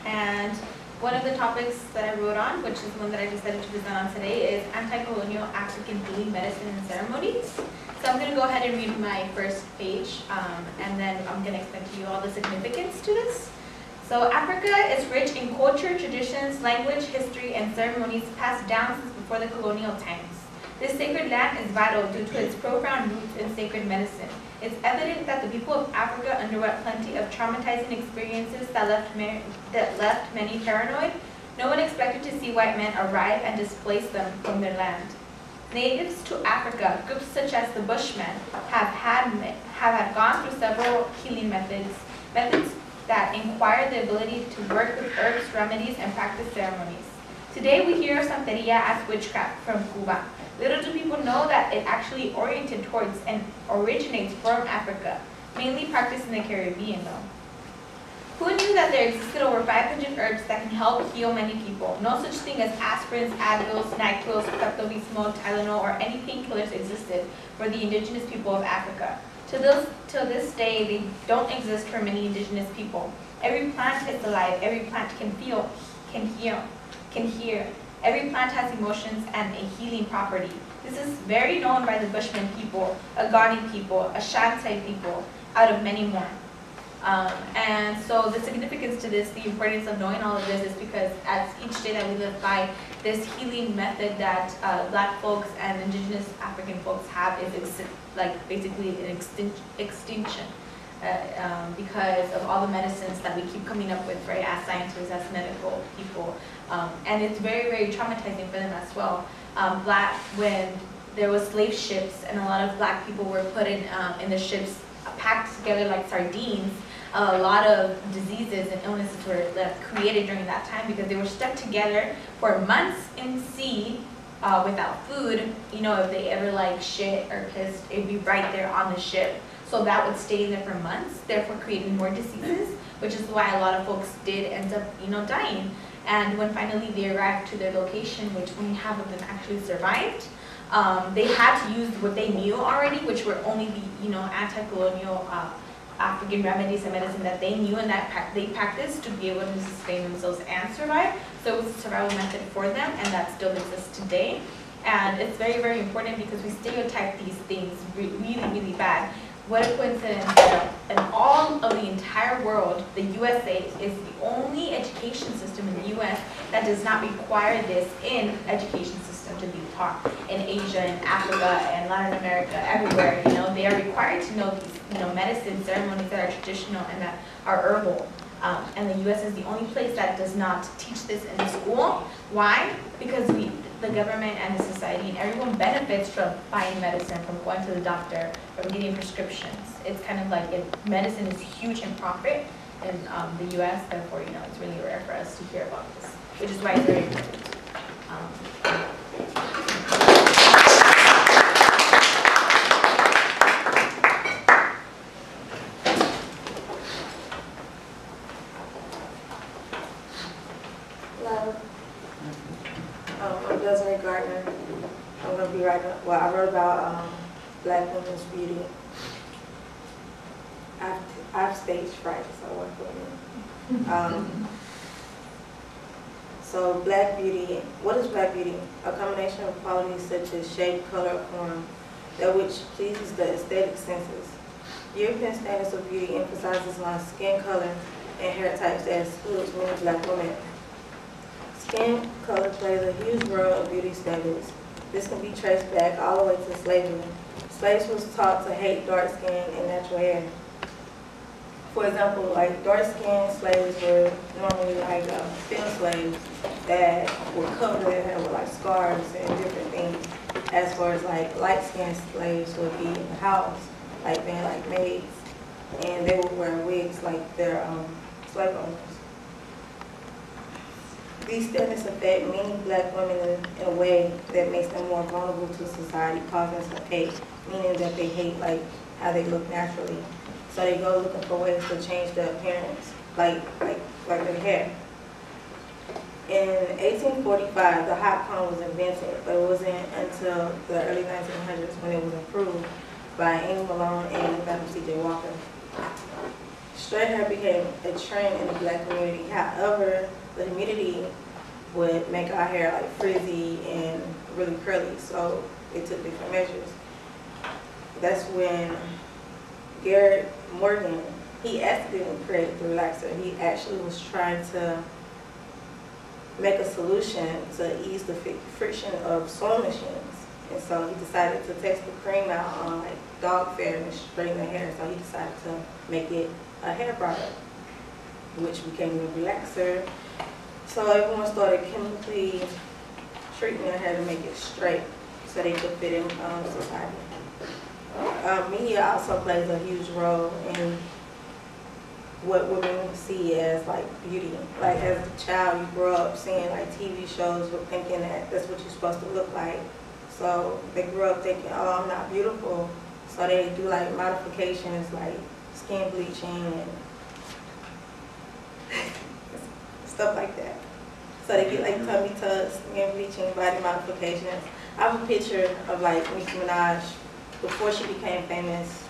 and one of the topics that I wrote on, which is one that I decided to present on today, is anti-colonial African healing medicine and ceremonies. So I'm going to go ahead and read my first page, and then I'm going to explain to you all the significance to this. So Africa is rich in culture, traditions, language, history, and ceremonies passed down since before the colonial times. This sacred land is vital due to its profound roots in sacred medicine. It's evident that the people of Africa underwent plenty of traumatizing experiences that left many paranoid. No one expected to see white men arrive and displace them from their land. Natives to Africa, groups such as the Bushmen, have gone through several healing methods that inquire the ability to work with herbs, remedies, and practice ceremonies. Today we hear of Santeria as witchcraft from Cuba. Little do people know that it actually oriented towards and originates from Africa, mainly practiced in the Caribbean though. Who knew that there existed over 500 herbs that can help heal many people? No such thing as aspirins, Advils, NyQuil, Pepto-Bismol, Tylenol, or any painkillers existed for the indigenous people of Africa. Till this day, they don't exist for many indigenous people. Every plant is alive. Every plant can feel, can heal, can hear. Every plant has emotions and a healing property. This is very known by the Bushman people, Agani people, Ashanti people, out of many more. And so the significance to this, the importance of knowing all of this is because as each day that we live by, this healing method that Black folks and indigenous African folks have is basically an extinction. Because of all the medicines that we keep coming up with, right, as scientists, as medical people. And it's very, very traumatizing for them as well. When there was slave ships and a lot of Black people were put in the ships, packed together like sardines, a lot of diseases and illnesses were created during that time because they were stuck together for months in sea without food. You know, if they ever like shit or pissed, it'd be right there on the ship. So that would stay there for months, therefore creating more diseases, which is why a lot of folks did end up, dying. And when finally they arrived to their location, which only half of them actually survived, they had to use what they knew already, which were only the, anti-colonial African remedies and medicine that they knew and that they practiced to be able to sustain themselves and survive. So it was a survival method for them, and that still exists today. And it's very, very important because we stereotype these things really, really bad. What a coincidence that in all of the entire world, the USA is the only education system in the US that does not require this in education system to be taught. In Asia, in Africa, and Latin America, everywhere, they are required to know these, medicine ceremonies that are traditional and that are herbal. And the US is the only place that does not teach this in the school. Why? Because the government and the society and everyone benefits from buying medicine, from going to the doctor, from getting prescriptions. It's kind of like medicine is huge in profit in the US, therefore, it's really rare for us to hear about this, which is why it's very important. I wrote about Black women's beauty. I've stage fright, so I work with me. So Black beauty, what is Black beauty? A combination of qualities such as shape, color, form, that which pleases the aesthetic senses. European standards of beauty emphasizes on skin color and hair types that excludes many Black women. Skin color plays a huge role in beauty standards. This can be traced back all the way to slavery. Slaves was taught to hate dark skin and natural hair. For example, like dark-skinned slaves were normally like field slaves that would cover their hair with like scarves and different things. As far as like light-skinned slaves would be in the house, like being like maids, and they would wear wigs like their slave owners. These standards affect many Black women in a way that makes them more vulnerable to society, causing some hate, meaning that they hate like how they look naturally. So they go looking for ways to change their appearance, like their hair. In 1845, the hot comb was invented, but it wasn't until the early 1900s when it was improved by Amy Malone and Madam C.J. Walker. straight hair became a trend in the black community. However, the humidity would make our hair like frizzy and really curly, so they took different measures. That's when Garrett Morgan, he actually didn't create the relaxer. He actually was trying to make a solution to ease the friction of sewing machines. And so he decided to test the cream out on like dog fare and straighten the hair. So he decided to make it a hair product, which became a relaxer. So everyone started chemically treating their hair to make it straight so they could fit in society. Media also plays a huge role in what women see as like beauty. Like as a child, you grow up seeing like TV shows with thinking that that's what you're supposed to look like. So they grew up thinking, oh, I'm not beautiful. So they do like modifications like skin bleaching and stuff like that. So they get like tummy tucks, skin bleaching, body modifications. I have a picture of like Nicki Minaj before she became famous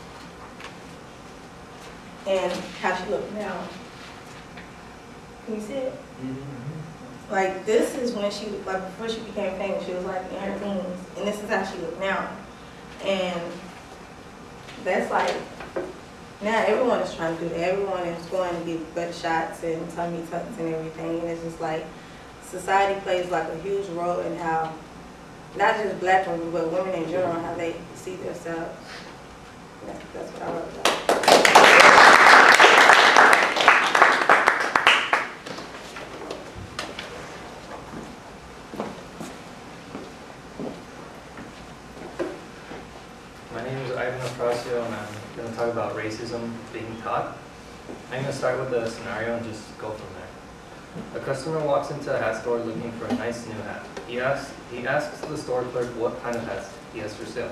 and how she looked now. Can you see it? Mm-hmm. Like this is when she, like before she became famous, she was like in her teens, and this is how she looked now. And that's like, now everyone is trying to do that. Everyone is going to get butt shots and tummy tucks and everything. And it's just like, society plays like a huge role in how, not just black women, but women in general, how they see themselves. That's what I wrote about. My name is Ivan Afrasio, and I'm going to talk about racism being taught. I'm going to start with the scenario and just go from there. A customer walks into a hat store looking for a nice new hat. He asks the store clerk what kind of hats he has for sale.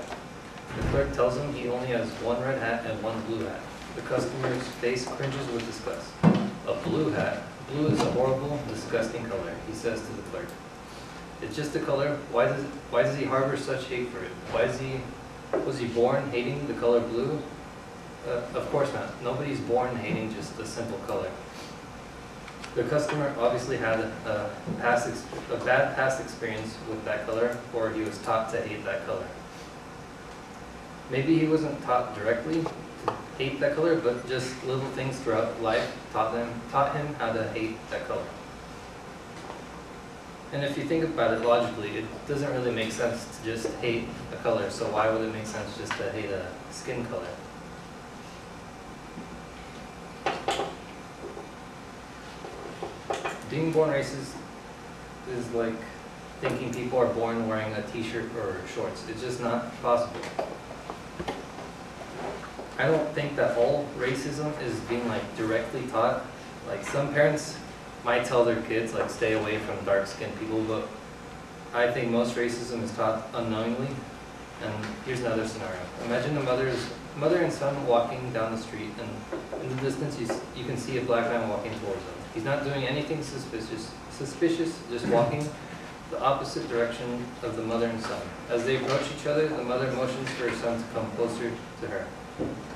The clerk tells him he only has one red hat and one blue hat. The customer's face cringes with disgust. A blue hat? Blue is a horrible, disgusting color, he says to the clerk. It's just a color. Why does he harbor such hate for it? Was he born hating the color blue? Of course not. Nobody's born hating just a simple color. The customer obviously had a bad past experience with that color, or he was taught to hate that color. Maybe he wasn't taught directly to hate that color, but just little things throughout life taught him how to hate that color. And if you think about it logically, it doesn't really make sense to just hate a color, so why would it make sense just to hate a skin color? Being born racist is like thinking people are born wearing a t-shirt or shorts. It's just not possible. I don't think that all racism is being like directly taught. Like some parents might tell their kids like stay away from dark-skinned people, but I think most racism is taught unknowingly. And here's another scenario. Imagine a mother and son walking down the street, and in the distance you can see a black man walking towards them. He's not doing anything suspicious, just walking the opposite direction of the mother and son. As they approach each other, the mother motions for her son to come closer to her.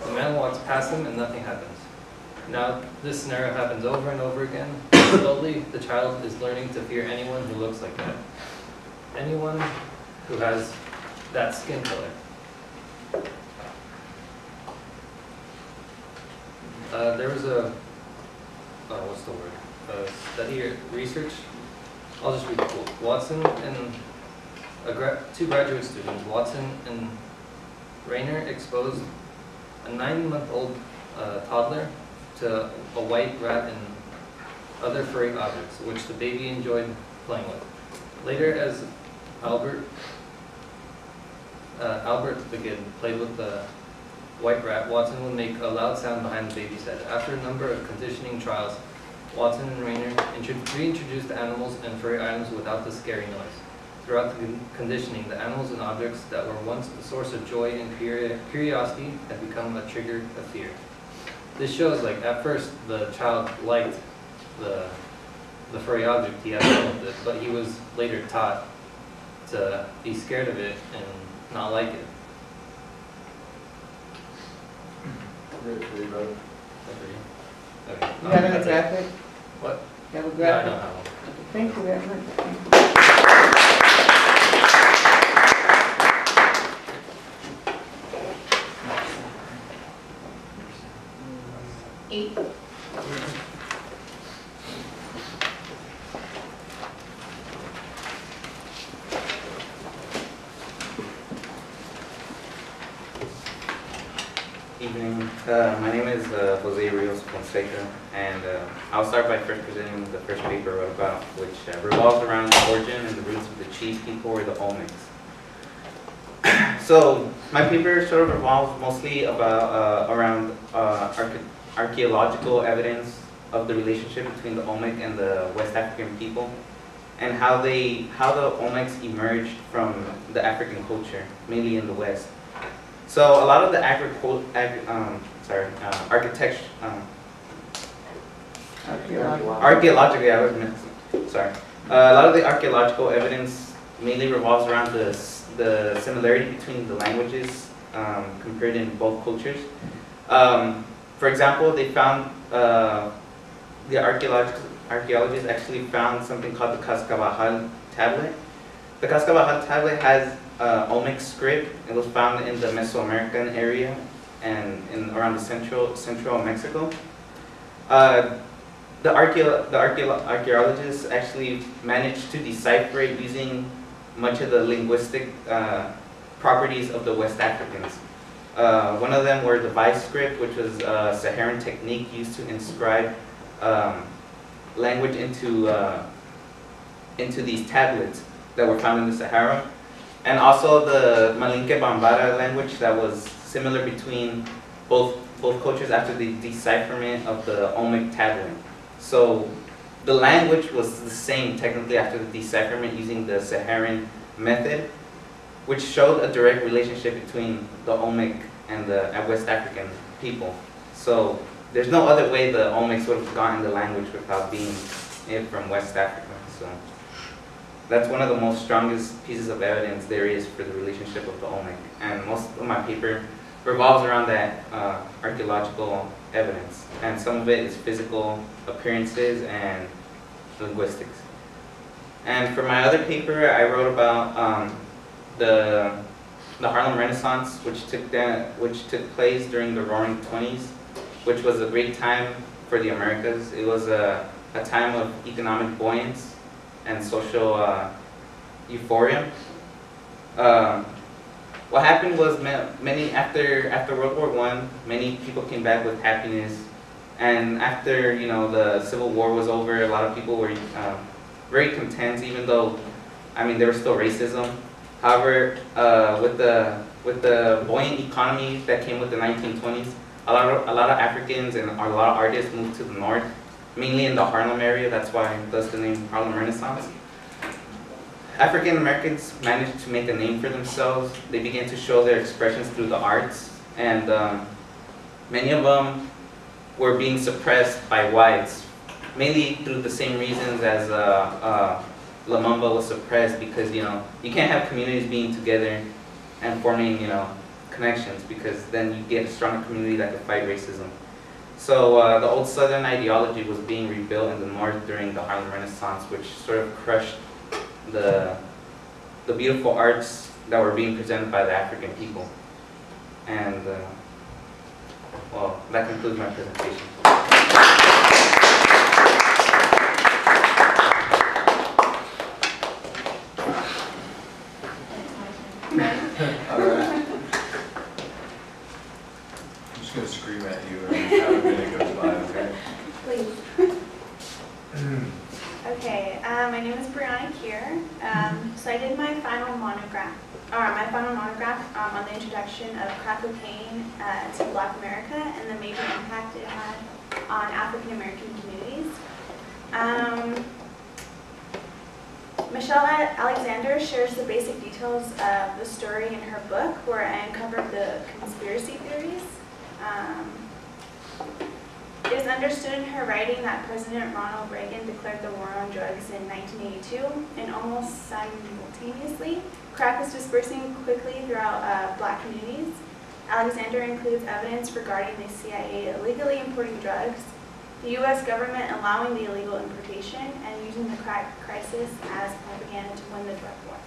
The man walks past him and nothing happens. Now, this scenario happens over and over again. Slowly, the child is learning to fear anyone who looks like that. Anyone who has that skin color. There was what's the word? Study or research. I'll just read the quote. Watson and two graduate students, Watson and Rayner, exposed a 9-month-old toddler to a white rat and other furry objects, which the baby enjoyed playing with. Later, as Albert the kid played with the white rat, Watson would make a loud sound behind the baby's head. After a number of conditioning trials, Watson and Rayner reintroduced the animals and furry items without the scary noise. Throughout the conditioning, the animals and objects that were once the source of joy and curiosity had become a trigger of fear. This shows, like, at first the child liked the furry object, he had fun with it, but he was later taught to be scared of it and not like it. Great for you, brother. Okay. You got that's a it. graphic? What? You have a No, I graphic? don't have one. Thank you very much. 8. Evening. My name is Jose Rios Fonseca, and I'll start by first presenting the first paper I wrote about, which revolves around the origin and the roots of the chief people, or the Olmecs. So my paper sort of revolves mostly about around archaeological evidence of the relationship between the Olmec and the West African people, and how the Olmecs emerged from the African culture, mainly in the West. So a lot of the architecture, archaeological, yeah, I was missing. Sorry. A lot of the archaeological evidence mainly revolves around the similarity between the languages compared in both cultures. For example, they found the archaeologists actually found something called the Cascabajal tablet. The Cascabajal tablet has Olmec script. It was found in the Mesoamerican area and around the central Mexico. The archaeologists actually managed to decipher it using much of the linguistic properties of the West Africans. One of them were the vice script, which was a Saharan technique used to inscribe language into these tablets that were found in the Sahara. And also the Malinke Bambara language that was similar between both cultures after the decipherment of the Olmec tablet. So the language was the same technically after the decipherment using the Saharan method, which showed a direct relationship between the Olmec and the West African people. So there's no other way the Olmecs would have gotten the language without being from West Africa. So that's one of the most strongest pieces of evidence there is for the relationship of the Olmec. And most of my paper revolves around that archaeological evidence. And some of it is physical appearances and linguistics. And for my other paper, I wrote about the Harlem Renaissance, which took place during the Roaring '20s, which was a great time for the Americas. It was a time of economic buoyancy and social euphoria. What happened was after World War I, many people came back with happiness, and after the Civil War was over, a lot of people were very content, even though there was still racism. However, with the buoyant economy that came with the 1920s, a lot of Africans and a lot of artists moved to the north, mainly in the Harlem area. That's why thus the name Harlem Renaissance. African Americans managed to make a name for themselves. They began to show their expressions through the arts, and many of them were being suppressed by whites, mainly through the same reasons as Lumumba was suppressed, because you can't have communities being together and forming connections, because then you get a stronger community that could fight racism. So the old Southern ideology was being rebuilt in the North during the Harlem Renaissance, which sort of crushed the beautiful arts that were being presented by the African people. And well, that concludes my presentation. Alright. I'm just going to scream at you every time a minute goes by, okay? Please. Okay, my name is Brianna Kier. So I did my final monograph on the introduction of crack cocaine to Black America and the major impact it had on African American communities. Michelle Alexander shares the basic details of the story in her book, where I uncovered the conspiracy theories. It is understood in her writing that President Ronald Reagan declared the war on drugs in 1982, and almost simultaneously, crack was dispersing quickly throughout Black communities. Alexander includes evidence regarding the CIA illegally importing drugs, the U.S. government allowing the illegal importation and using the crack crisis as propaganda to win the drug war.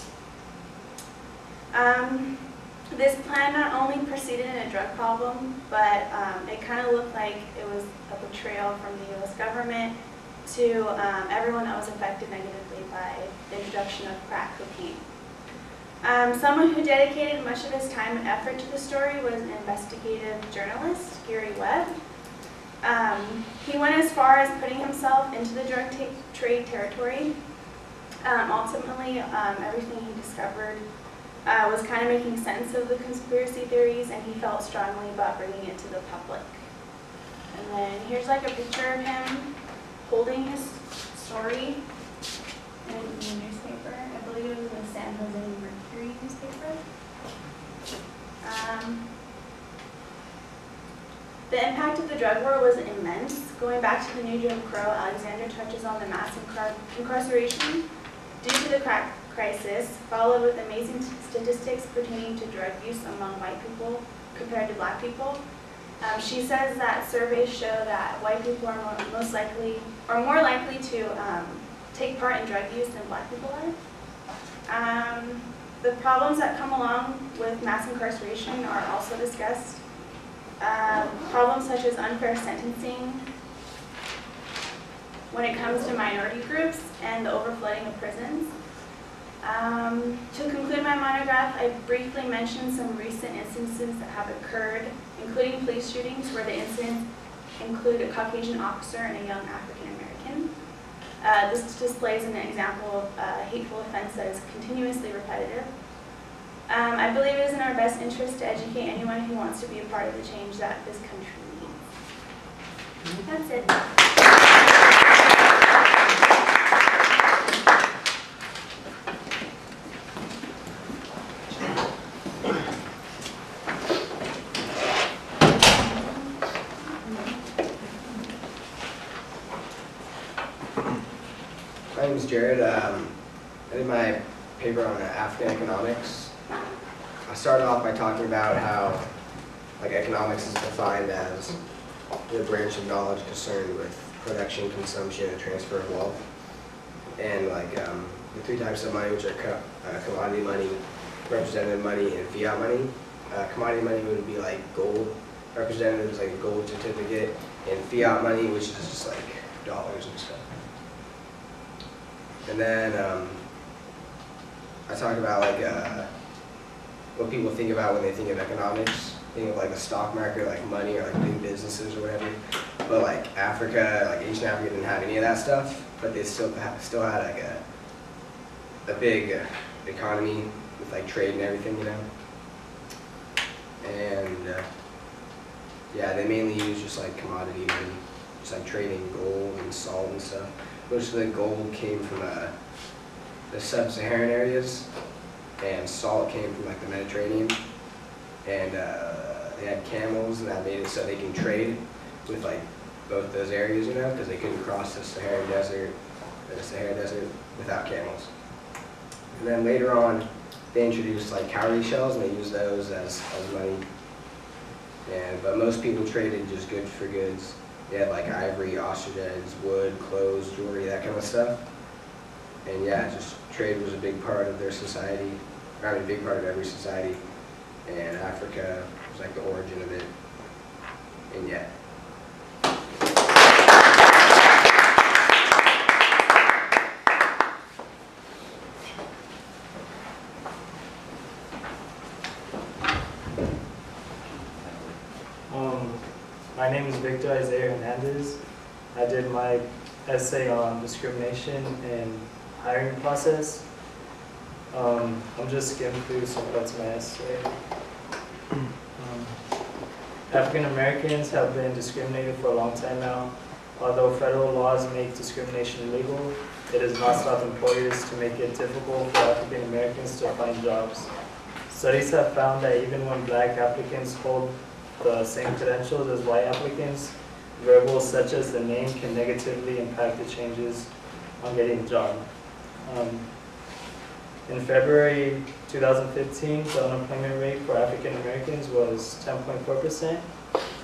This plan not only proceeded in a drug problem, but it kind of looked like it was a betrayal from the U.S. government to everyone that was affected negatively by the introduction of crack cocaine. Someone who dedicated much of his time and effort to the story was an investigative journalist, Gary Webb. He went as far as putting himself into the drug trade territory. Ultimately, everything he discovered was kind of making sense of the conspiracy theories, and he felt strongly about bringing it to the public. And then here's like a picture of him holding his story in the newspaper. I believe it was the San Jose Mercury newspaper. The impact of the drug war was immense. Going back to the New Jim Crow, Alexander touches on the mass incarceration due to the crack crisis, followed with amazing statistics pertaining to drug use among white people compared to black people. She says that surveys show that white people are more likely to take part in drug use than black people are. The problems that come along with mass incarceration are also discussed. Problems such as unfair sentencing when it comes to minority groups and the overflooding of prisons. To conclude my monograph, I briefly mentioned some recent instances that have occurred, including police shootings where the incidents include a Caucasian officer and a young African American. This displays an example of a hateful offense that is continuously repetitive. I believe it is in our best interest to educate anyone who wants to be a part of the change that this country needs. That's it. My name is Jared. I did my paper on African economics. I started off by talking about how economics is defined as the branch of knowledge concerned with production, consumption, and transfer of wealth. And the three types of money, which are commodity money, representative money, and fiat money. Commodity money would be like gold, representative is like a gold certificate, and fiat money, which is just like dollars and stuff. And then I talk about what people think about when they think of economics. Think of the stock market, money, or big businesses or whatever. But Africa, ancient Africa didn't have any of that stuff, but they still had a big economy with trade and everything, you know. And yeah, they mainly use just commodity money, just trading gold and salt and stuff. Most of the gold came from the sub-Saharan areas, and salt came from the Mediterranean. And they had camels, and that made it so they can trade with both those areas, you know, because they couldn't cross the Sahara Desert without camels. And then later on, they introduced cowrie shells, and they used those as money. But most people traded just goods for goods. They had ivory, ostrich eggs, wood, clothes, jewelry, that kind of stuff. And yeah, just trade was a big part of their society, a big part of every society. And Africa was the origin of it. And yeah. My name is Victor Isaiah Hernandez. I did my essay on discrimination and hiring process. I'm just skimming through some parts of my essay. African Americans have been discriminated for a long time now. Although federal laws make discrimination illegal, it has not stopped employers to make it difficult for African Americans to find jobs. Studies have found that even when black applicants hold the same credentials as white applicants, variables such as the name can negatively impact the changes on getting a job. In February 2015, the unemployment rate for African Americans was 10.4%,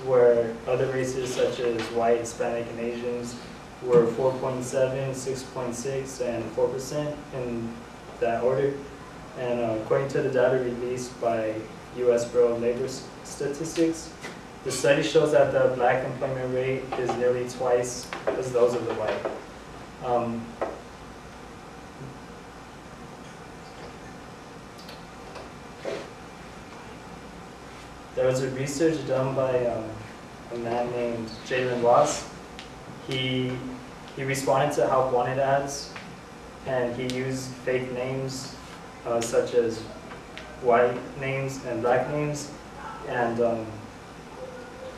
where other races such as white, Hispanic, and Asians were 4.7, 6.6, and 4% in that order. And according to the data released by U.S. Bureau of Labor Statistics, the study shows that the black employment rate is nearly twice as those of the white. There was a research done by a man named Jalen Ross. He responded to help wanted ads, and he used fake names such as white names and black names, and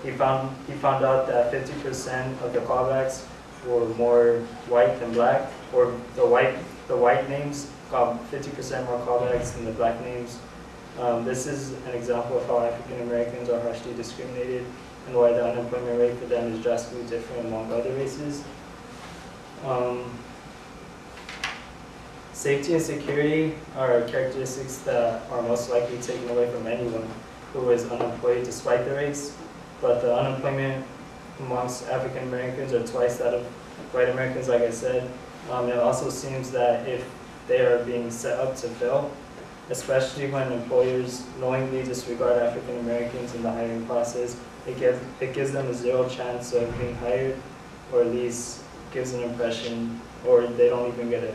he found out that 50% of the callbacks were more white than black, or the white names got 50% more callbacks than the black names. This is an example of how African Americans are harshly discriminated and why the unemployment rate for them is drastically different among other races. Safety and security are characteristics that are most likely taken away from anyone who is unemployed despite the race, but the unemployment amongst African Americans are twice that of white Americans, like I said. It also seems that if they are being set up to fail, especially when employers knowingly disregard African Americans in the hiring process, it gives them a zero chance of being hired, or at least gives an impression, or they don't even get a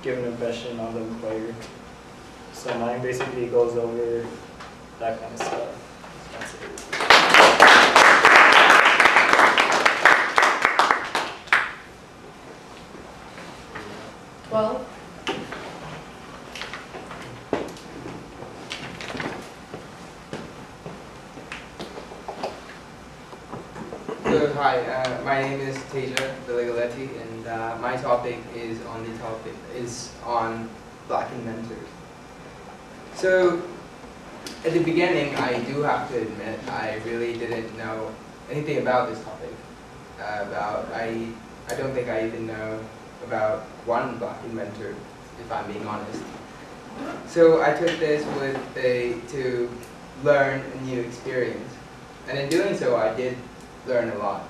give an impression on the employer. So mine basically goes over that kind of stuff. That's it. Well, so hi, my name is Teja Delegaletti, and my topic is on black inventors. So at the beginning, I do have to admit I really didn't know anything about this topic. I don't think I even know about one black inventor, if I'm being honest. So I took this to learn a new experience, and in doing so, I did learn a lot.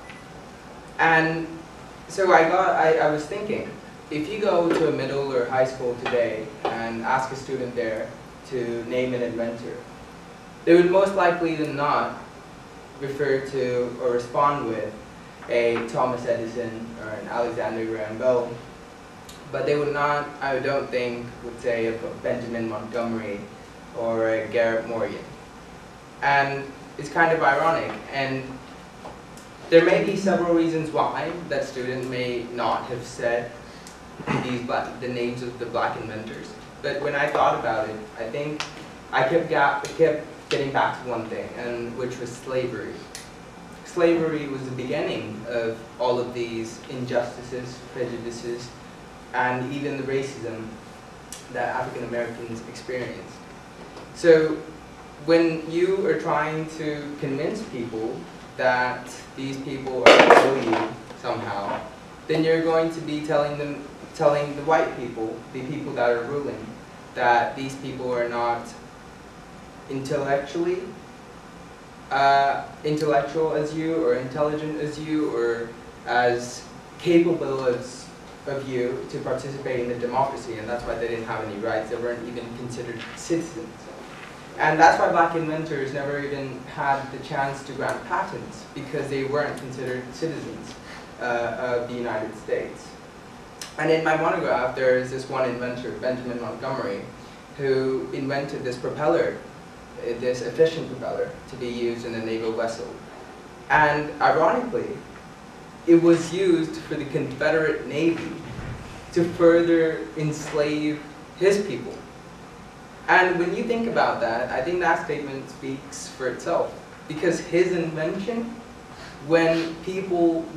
And so I was thinking, if you go to a middle or high school today and ask a student there to name an inventor, they would most likely than not refer to or respond with a Thomas Edison or an Alexander Graham Bell, but they would not, I don't think, would say a Benjamin Montgomery or a Garrett Morgan. And it's kind of ironic, and there may be several reasons why that student may not have said the names of the black inventors. But when I thought about it, I think I kept getting back to one thing, and which was slavery. Slavery was the beginning of all of these injustices, prejudices, and even the racism that African Americans experienced. So when you are trying to convince people that these people are below you somehow, then you're going to be telling the white people, the people that are ruling, that these people are not intellectual as you, or intelligent as you, or as capable as of you to participate in the democracy, and that's why they didn't have any rights. They weren't even considered citizens. And that's why black inventors never even had the chance to grant patents, because they weren't considered citizens of the United States. And in my monograph, there is this one inventor, Benjamin Montgomery, who invented this propeller, this efficient propeller, to be used in a naval vessel. And ironically, it was used for the Confederate Navy to further enslave his people. And when you think about that, I think that statement speaks for itself. Because his invention, when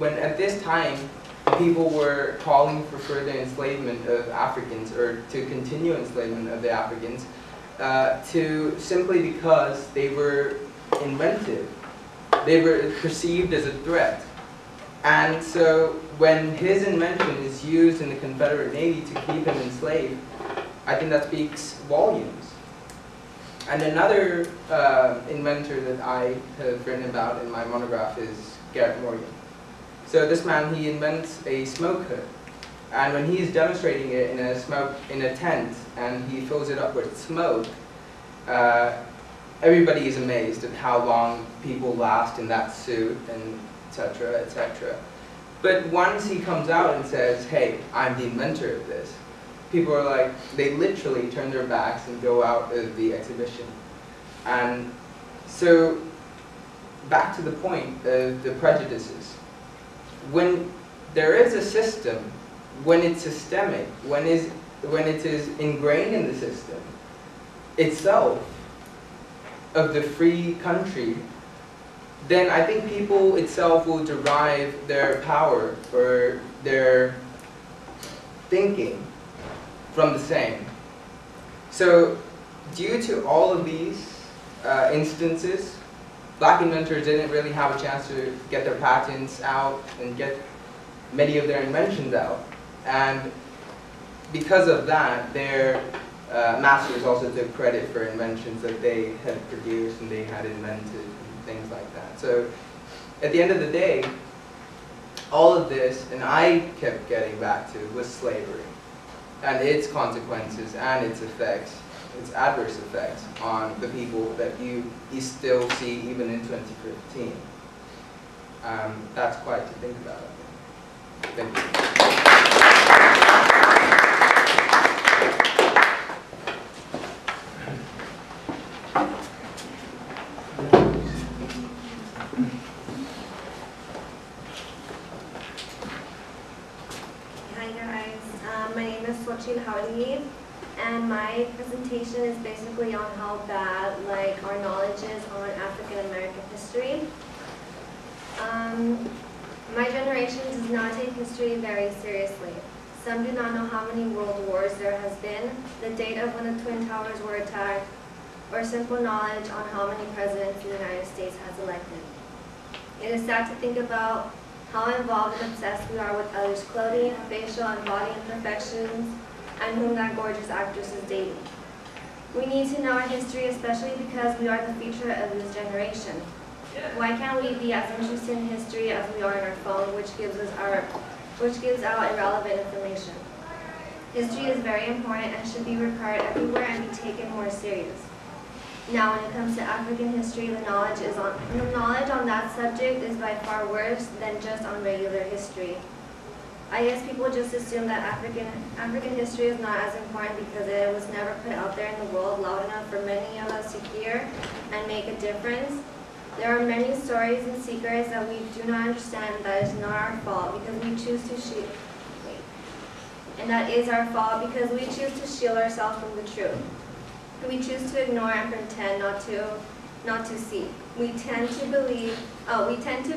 at this time, people were calling for further enslavement of Africans, or to continue enslavement of the Africans, simply because they were inventive. They were perceived as a threat. And so when his invention is used in the Confederate Navy to keep him enslaved, I think that speaks volumes. And another inventor that I have written about in my monograph is Garrett Morgan. So this man, he invents a smoke hood. And when he's demonstrating it in a tent and he fills it up with smoke, everybody is amazed at how long people last in that suit, and etc., etc. But once he comes out and says, hey, I'm the inventor of this, people are like, they literally turn their backs and go out of the exhibition. And so, back to the point of the prejudices. When there is a system, when it's systemic, when it is ingrained in the system itself of the free country, then I think people itself will derive their power or their thinking from the same. So due to all of these instances, black inventors didn't really have a chance to get their patents out and get many of their inventions out. And because of that, their masters also took credit for inventions that they had produced and they had invented and things like that. So at the end of the day, all of this, and I kept getting back to, was slavery and its consequences and its effects, its adverse effects on the people that you still see even in 2015. That's quite to think about, I think. Thank you. And my presentation is basically on how bad our knowledge is on African American history. My generation does not take history very seriously. Some do not know how many world wars there has been, the date of when the Twin Towers were attacked, or simple knowledge on how many presidents the United States has elected. It is sad to think about how involved and obsessed we are with others' clothing, facial and body imperfections, and whom that gorgeous actress is dating. We need to know our history, especially because we are the future of this generation. Why can't we be as interested in history as we are in our phone, which gives out irrelevant information? History is very important and should be required everywhere and be taken more serious. Now, when it comes to African history, the knowledge on that subject is by far worse than just on regular history. I guess people just assume that African history is not as important because it was never put out there in the world loud enough for many of us to hear and make a difference. There are many stories and secrets that we do not understand, and that is not our fault because we choose to shield. And that is our fault because we choose to shield ourselves from the truth. We choose to ignore and pretend not to see. We tend to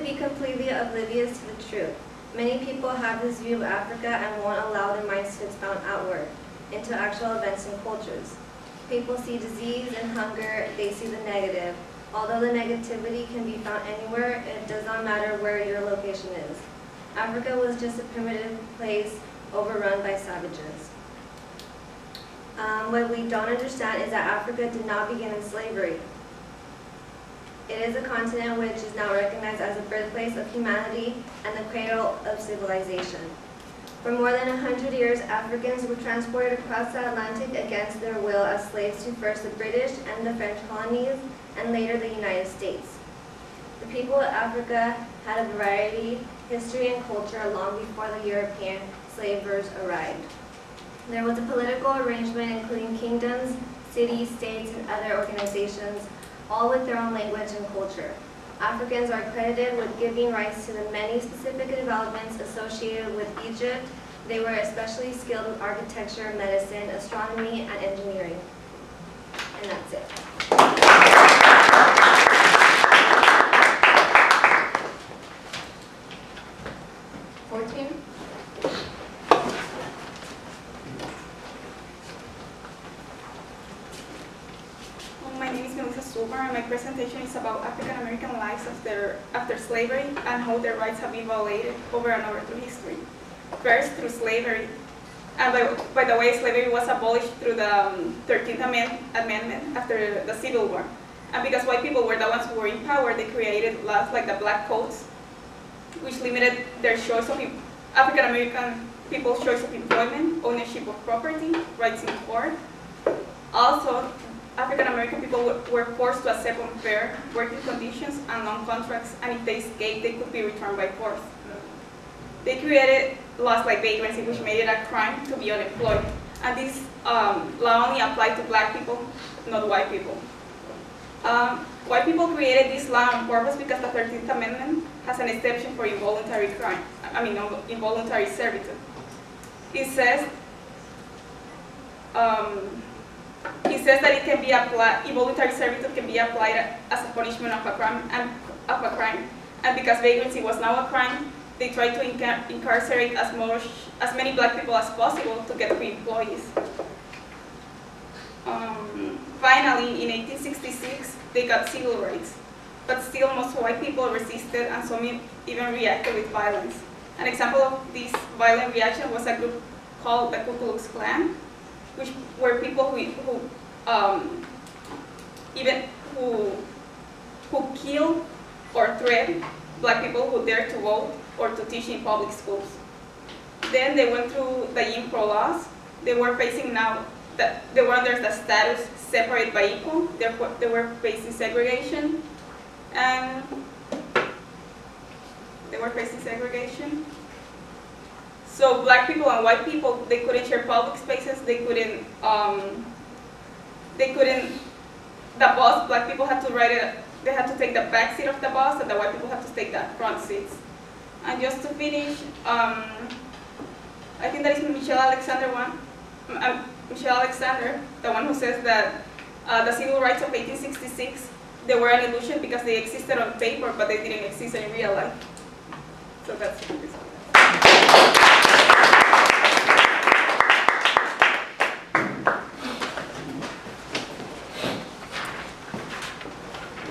be completely oblivious to the truth. Many people have this view of Africa and won't allow their minds to expand outward into actual events and cultures. People see disease and hunger, they see the negative. Although the negativity can be found anywhere, it does not matter where your location is. Africa was just a primitive place overrun by savages. What we don't understand is that Africa did not begin in slavery. It is a continent which is now recognized as the birthplace of humanity and the cradle of civilization. For more than 100 years, Africans were transported across the Atlantic against their will as slaves to first the British and the French colonies, and later the United States. The people of Africa had a variety, history, and culture long before the European slavers arrived. There was a political arrangement including kingdoms, cities, states, and other organizations, all with their own language and culture. Africans are credited with giving rise to the many specific developments associated with Egypt. They were especially skilled with architecture, medicine, astronomy, and engineering. And that's it. My presentation is about African American lives after slavery and how their rights have been violated over and over through history. First, through slavery. And by the way, slavery was abolished through the 13th Amendment after the Civil War. And because white people were the ones who were in power, they created laws like the Black Codes, which limited their choice of African American people's choice of employment, ownership of property, rights in court. Also, African American people were forced to accept unfair working conditions and long contracts, and if they escaped, they could be returned by force. They created laws like vagrancy, which made it a crime to be unemployed. And this law only applied to Black people, not white people. White people created this law on purpose because the 13th Amendment has an exception for involuntary crime, involuntary servitude. It says that it can be applied, involuntary servitude can be applied as a punishment of a crime, and because vagrancy was now a crime, they tried to incarcerate as many Black people as possible to get free employees. Finally, in 1866, they got civil rights, but still most white people resisted and some even reacted with violence. An example of this violent reaction was a group called the Ku Klux Klan, which were people who killed or threatened Black people who dared to vote or to teach in public schools. Then they went through the Jim Crow laws. They were facing now that they were under the status separate by equal. Therefore, they were facing segregation, and So Black people and white people, they couldn't share public spaces. They couldn't. The bus. Black people had to ride it. They had to take the back seat of the bus, and the white people had to take the front seats. And just to finish, I think that is Michelle Alexander, the one who says that the civil rights of 1866, they were an illusion because they existed on paper, but they didn't exist in real life. So that's it.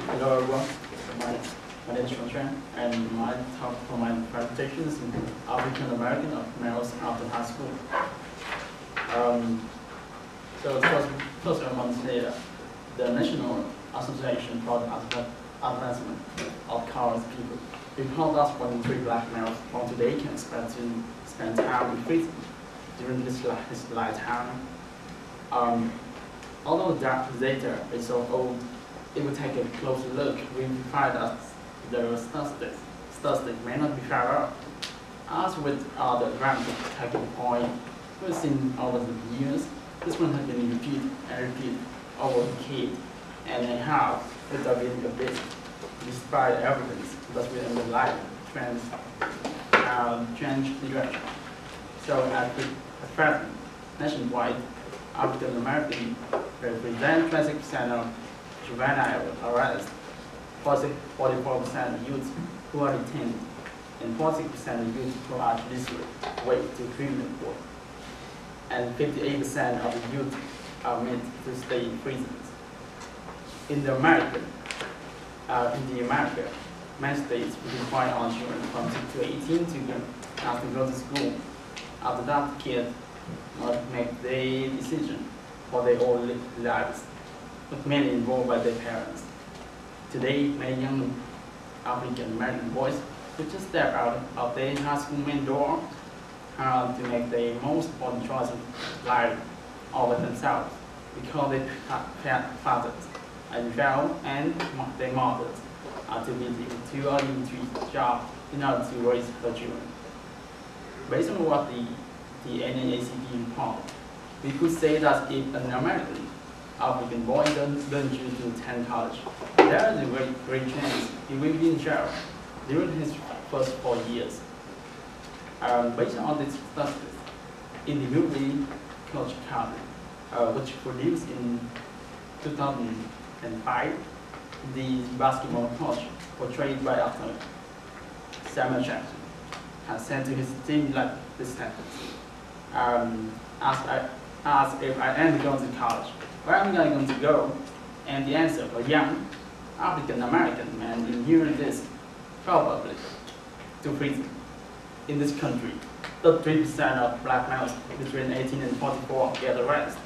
Hello everyone, my name is Sean, and my talk for my presentation is African American males after high school. So first I want to say the National Association for the Advancement of Colored People. Because that's what three Black males from today can expect to spend time with freedom during his lifetime. Although that data is so old, if we take a closer look, we find that the statistics may not be fair up. As with the advantage taking point, we've seen over the years, this one has been repeated and repeated over decades, and they have without being a bit, despite evidence that we underlie change direction. So at present, nationwide, African American represent 20% of juvenile arrests, 44% youth who are detained, and 40% youth who are released to criminal court, and 58% of the youth are meant to stay in prisons. In the America, many states require all children from 6 to 18 to go to school. After that, kids must make their decision for their own lives, but mainly involved by their parents. Today, many young African American boys who just step out of their high school main door to make their most important choice of life over themselves, because their fathers are fail and their mothers are too busy too early to job in order to raise her children. Based on what the NAACP report, we could say that if an American African boy doesn't choose to attend college, there is a great chance he will be in jail during his first 4 years. Based on these statistics, in the movie Coach Carter, which produced in 2005, the basketball coach portrayed by actor Samuel Jackson has said to his team like this sentence: asked if I am going to college, where am I going to go? And the answer, a young African American man in here this, probably to prison. in this country, 33% of black males between 18 and 24 get arrested.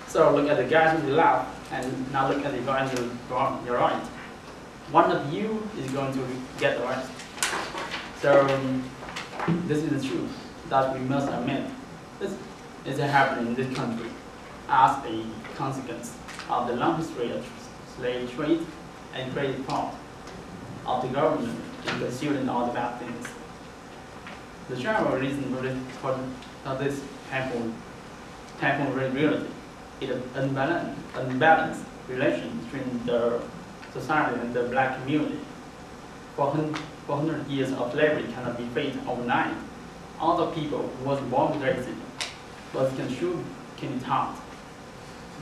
So look at the guys on the left, and now look at the guys on your right. One of you is going to get arrested. So this is the truth that we must admit. This is happening in this country as a consequence of the long history of slave trade and great part of the government in concealing all the bad things. The general reason for this painful reality is an unbalanced relation between the society and the black community. 400 years of slavery cannot be fixed overnight. All the people who was born with racism, but can be taught.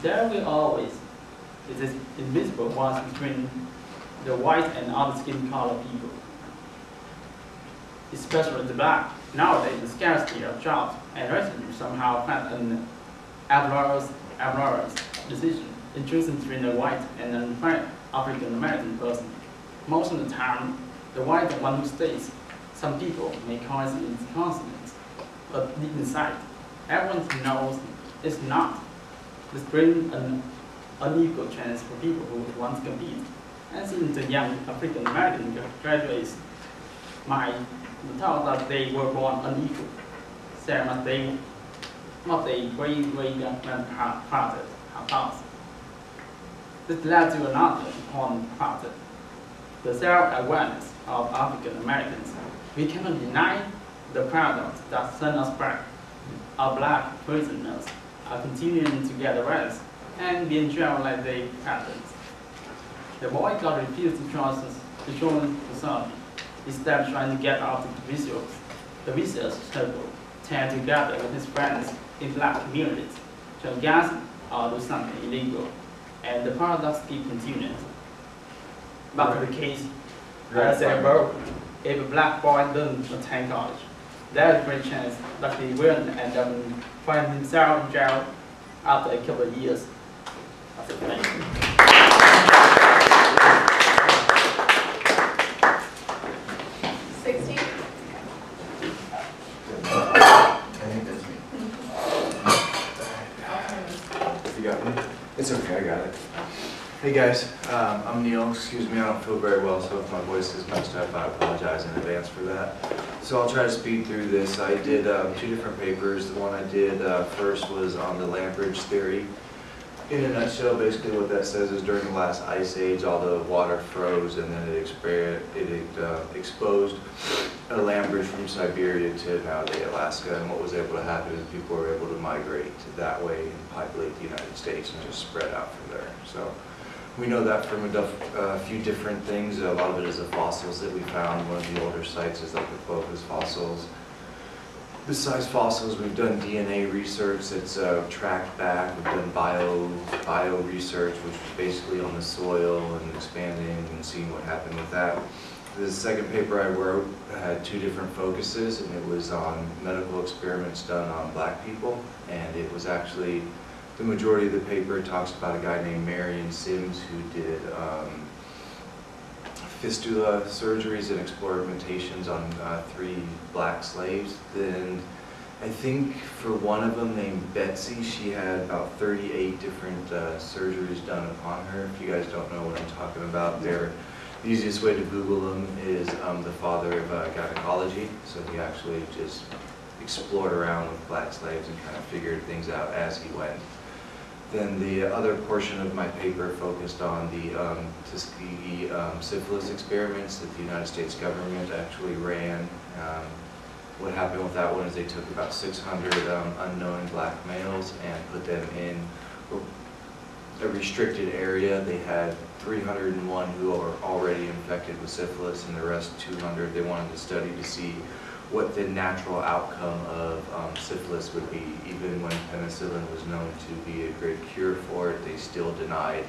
There will always exist invisible walls between the white and other skin color people, especially the black. Nowadays, the scarcity of jobs and racism somehow find an abnormal decision in choosing between a white and an African American person. Most of the time, the white one who stays. Some people may call it inconsequence, but deep inside, everyone knows it's not. This brings an unequal chance for people who want to compete. And since the young African American graduates might thought that they were born unequal, same as they great-great-grandfathers have thought. This led to another important factor, the self-awareness of African Americans. We cannot deny the paradox that some aspects of black prisoners are continuing to get arrested and being treated like they patterns. The boycott refused to join society, instead trying to get out of the vicious circle, tear together with his friends in black communities to against or do something illegal, and the paradox keeps continuing. Back to the case, as I said above, if a black boy doesn't attend college, there is a great chance that he will end up finding himself in jail after a couple of years. That's it. Thank you. It's okay, I got it. Hey guys, I'm Neil. Excuse me, I don't feel very well, so if my voice is messed up, I apologize in advance for that. So I'll try to speed through this. I did 2 different papers. The one I did first was on the land bridge theory. In a nutshell, basically what that says is during the last ice age, all the water froze and then it exposed a land bridge from Siberia to nowadays Alaska, and what was able to happen is people were able to migrate that way and populate the United States and just spread out from there. So we know that from a few different things. A lot of it is the fossils that we found. One of the older sites is like the Clovis fossils. Besides fossils, we've done DNA research that's tracked back. We've done bio research, which was basically on the soil and expanding and seeing what happened with that. The second paper I wrote had 2 different focuses, and it was on medical experiments done on black people. And it was actually, the majority of the paper talks about a guy named Marion Sims who did fistula surgeries and experimentations on 3 black slaves. Then I think for one of them named Betsy, she had about 38 different surgeries done upon her. If you guys don't know what I'm talking about, the easiest way to Google them is the father of gynecology. So he actually just explored around with black slaves and kind of figured things out as he went. Then the other portion of my paper focused on the Tuskegee syphilis experiments that the United States government actually ran. What happened with that one is they took about 600 unknown black males and put them in a restricted area. They had 301 who were already infected with syphilis, and the rest 200 they wanted to study to see what the natural outcome of syphilis would be. Even when penicillin was known to be a great cure for it, they still denied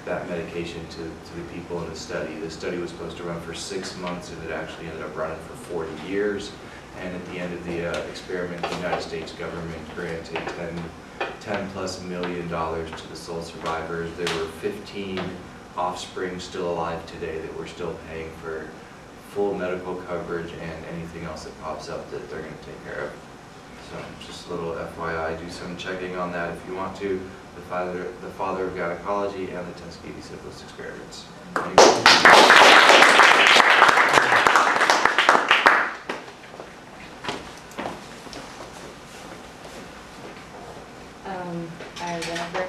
that medication to the people in the study. The study was supposed to run for 6 months, and it actually ended up running for 40 years. And at the end of the experiment, the United States government granted $10+ million to the sole survivors. There were 15 offspring still alive today that we're still paying for full medical coverage and anything else that pops up that they're going to take care of. So just a little FYI, do some checking on that if you want to. The father of gynecology and the Tuskegee syphilis experiments. Hi, Jennifer.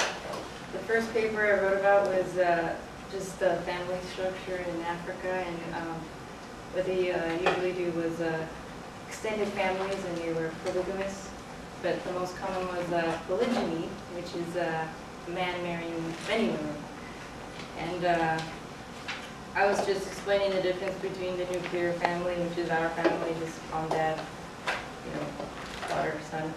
The first paper I wrote about was just the family structure in Africa, and what they usually do was extended families, and they were polygamous. But the most common was polygyny, which is a man marrying many women. And I was just explaining the difference between the nuclear family, which is our family, just mom, dad, daughter, son.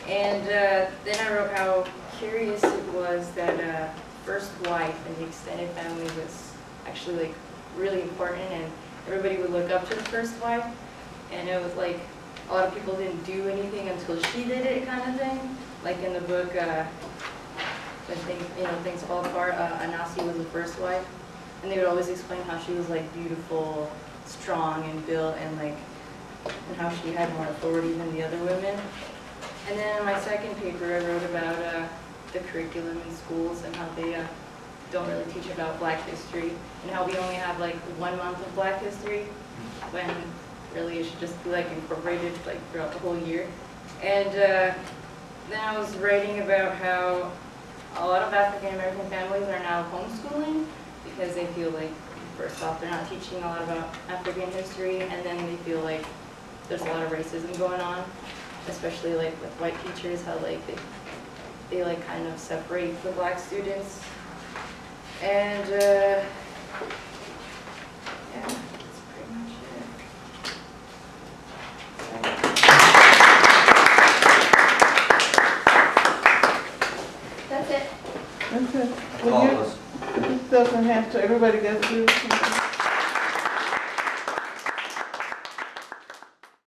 And then I wrote how curious it was that first wife in the extended family was actually like really important, and everybody would look up to the first wife. And it was like a lot of people didn't do anything until she did it, kind of thing. Like in the book, when things fall apart, Anasi was the first wife, and they would always explain how she was like beautiful, strong, and built, and how she had more authority than the other women. And then in my second paper, I wrote about the curriculum in schools and how they don't really teach about Black history, and how we only have like 1 month of Black history, when really it should just be like incorporated like throughout the whole year. And then I was writing about how a lot of African American families are now homeschooling because they feel like, first off, they're not teaching a lot about African history, and then they feel like there's a lot of racism going on, especially like with white teachers, how like they like kind of separate the Black students. And yeah, that's pretty much it. That's it. That's it. All of us. This doesn't have to, everybody gets to do this.